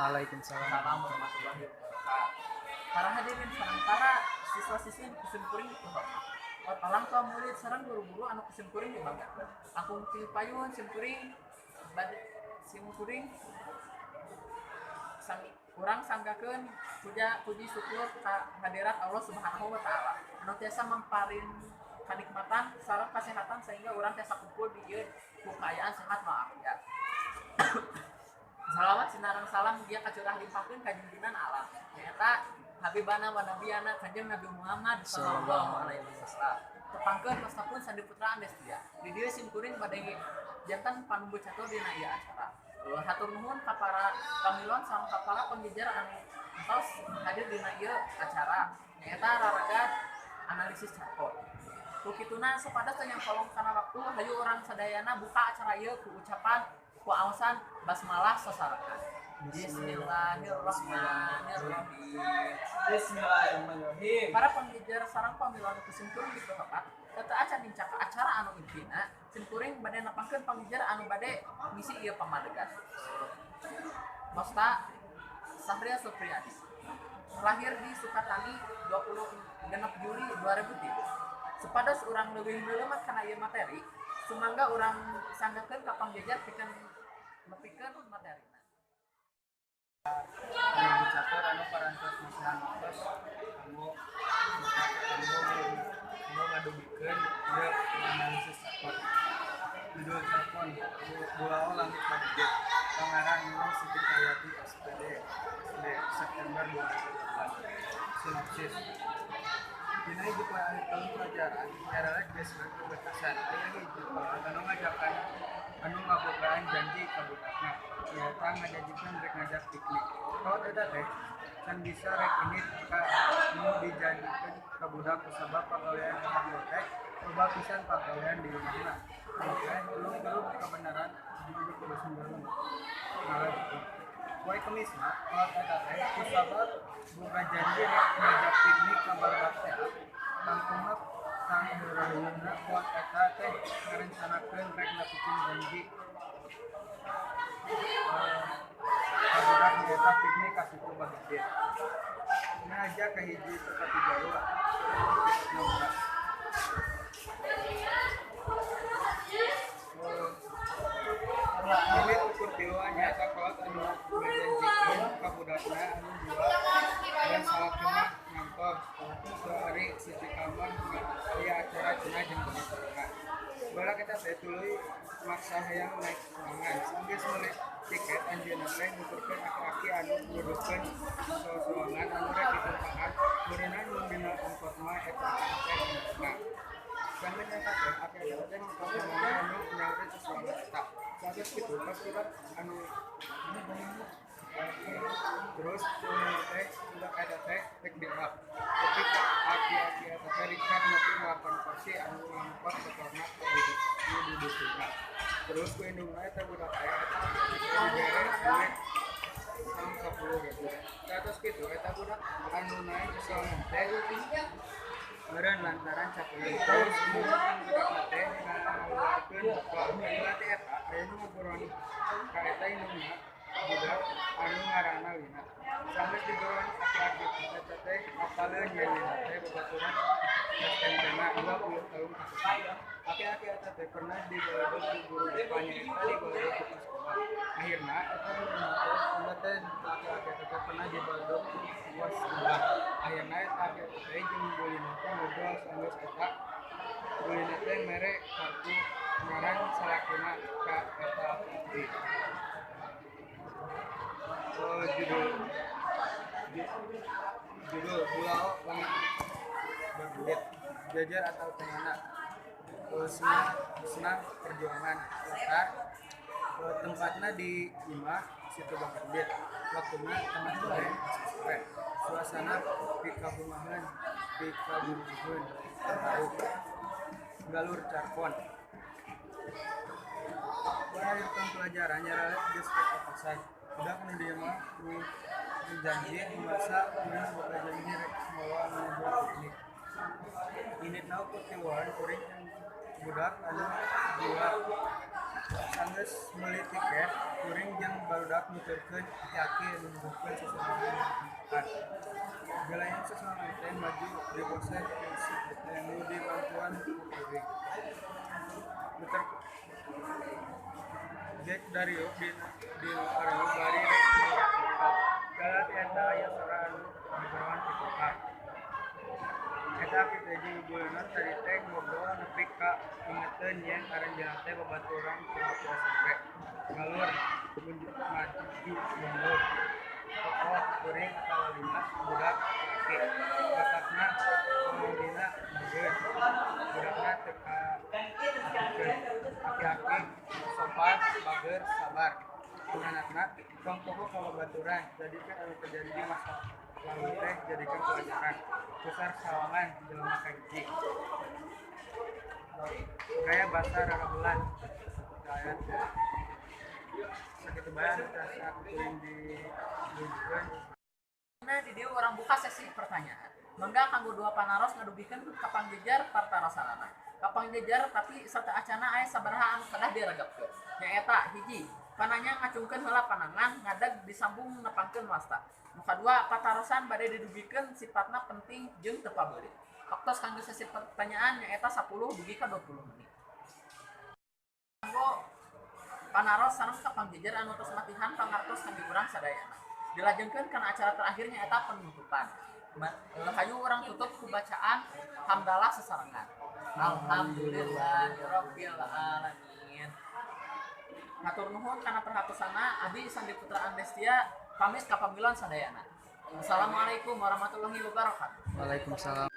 Waalaikumsalam. Salam warahmatullahi wabarakatuh. Para hadirin sareng para siswa-siswi kusim kuring orang tua murid sareng guru-guru anu kusim kuring dibanggakeun. Aku King Payun sim kuring sim kuring urang sanggakeun puji syukur ka hadirat Allah Subhanahu wa taala anu tiasa mamparin kanikmatan sareng kesehatan sehingga urang tiasa kumpul di ieu kekayaan sehat walafiat. Salawat sinareng salam dia kacurah limpahkeun ka junjungan alam nyaeta habibana wa nabiyana kanjeng Nabi Muhammad sallallahu alaihi wasallam. Tepangkeun mastapun sandi putra Destia. Di dieu sim kuring bade janten panumbu catur dina ieu acara. Hatur nuhun ka para pamilon sareng ka para penggejar anu entos hadir dina ieu acara nyaeta raraga analisis carport. Kukituna supados teu nyangkolong kana waktu hayu urang sadayana buka acara ieu ku ucapan ku aosan basmalah sasarakan. Bismillahirrahmanirrahim. Bismillahirrahmanirrahim. Para penggejar sareng pamilon kusim kuring diperkepat teu acan dincak acara anu intina sim kuring bade nepangkeun penggejar anu bade misi ieu pamadegan. Mosta Sahria Supriyadi lahir di Sukatani 26 Juli 2003. Supados urang leuwih leuleumat kana ieu materi, sumangga urang sanggakeun ka panggejar pikeun nepikeun materina. Anu catur anu parantos masalah nafas kamu ngadugikeun ieu analisis carport. Judul carport Bulao Langit Budget Pangarang Nino Siti Kayati SPD September 2008. Sinopsis. Dina hiji tahun pelajaran nyarelek geus berbatasan aya hiji anu ngajakan anu ngabogaan janji ka budakna nyaeta ngajanjikeun rek ngajak piknik. Kawat eta teh can bisa rek ini ka nu dijanjikeun ka budak kusabab pagawean di bibliotek loba pisan pagawean di rumahna. Oke, belum kebenaran jadi terus mendalam. Ngalah poe Kemisna kawat eta teh kusabab boga janji rek ngajak piknik ka barudak teh. Tangkungna sang heureuyeuna kawat eta teh ngarencanakeun rek nepikeun janji kabudak nyaeta piknik ka Situ Bahagia. Ngajak ka hiji teka Jawa 16. Milit ukur tilu nyaeta kawat anu ngajanjikeun ka budakna anu jual dan salakina ngantor sehari siji kamar aya acara cenah jeung bener. Bala kita teh tuluy maksa hayang naik sorangan sanggeus meuli tiket anjeunna teh nuturkeun aki-aki anu nuduhkeun sorangan anu rek ditumpahan beunang mun dina ongkos mah eta teh nah. Sampai nyata teh aki-aki teh ngomongna anu nyangkut sorangan eta. Sageus kitu surat anu terus teh udah ada teh rek diap. Ketika aki-aki eta teh rikat nepi 8% anu ngangkot setorna ka dudukna. Terus ku indungna eta budak teh eta dibere duit sareng 10.000. Terus kitu eta budak anu naik ke sorangan teh meureun lantaran capek terus budak teh ngaluarkeun bekal. Berarti eta aya nu ngaburon ka eta indungna budak anu ngaranna Wina. Sanes digoran aki-aki eta teh apaleun nyanyi teh babaturan SMK-na 20 tahun kasusna. Aki-aki eta teh pernah digodok ku guru Jepangnya eta digodok ku sekolah. Akhirna eta guru teh aki-aki eta teh pernah digodok ku bos sekolah. Akhirna eta aki-aki teh jeung bulina teh ngobrol sanes eta bulina teh mere kartu ngaran salakina ka eta putri. Judul Bulao Langit Budget Jajar atau Tengana. Senang perjuangan latar tempatnya di Imah Situ Bahagia. Waktuna tengah sore suasana di kabupaten terharu galur carpon. Berakhirkan pelajaran nyarelek geus kepasan. Udah kan dia mah janji masa udah boga janji rek semua menuju piknik. Ini tahu kutiwan kuring budak anu dua sanggeus meuli tiket kuring jeung barudak nuturkeun yakin nuduhkeun seseorang kan gelayan seseorang teh maju di proses yang di bantuan kuring muter Jack Dario di Arau bari galat eta aya soran diberoan di tempat eta kita jeung buleuna tadi teh ngobrol nepi ka ingeteun yen aranjeun teh babaturan cuma SMP ngalur maju mundur tokoh kuring atawa lima budak laki batakna pemudina mungkin budakna teka aki-aki sopan bager sabar anakna tong pokok kalau baturan jadikan anu terjadi di masa lalu teh jadikan pelajaran besar sawangan jelema kahiji gaya bahasa rarabulan gaya sakit bayar rasa kuring di lingkungan. Nah di dia orang buka sesi pertanyaan mangga kanggo dua panaros ngadugikeun kapang jejar partarasana kapang jejar tapi sarta acana aya sabaraha anu kedah diregepkeun nyaeta hiji pananya ngacungkeun heula panangan ngadag disambung nepangkeun wasta nu kadua patarosan bade didugikeun sifatna penting jeung teu pabeureut waktos kanggo sesi pertanyaan nyaeta 10 dugi ka 20 menit kanggo panaros sareng kapang jejar anu tos matihan pangartos kangge urang sadayana dilajengkeun kana acara terakhirnya eta penutupan hayu orang tutup ku bacaan hamdalah sesarengan alhamdulillahirabbil alamin matur nuhun kana perhatosana abdi Sandi Putra Andestia pamit kapamilon sadayana assalamualaikum warahmatullahi wabarakatuh. Waalaikumsalam.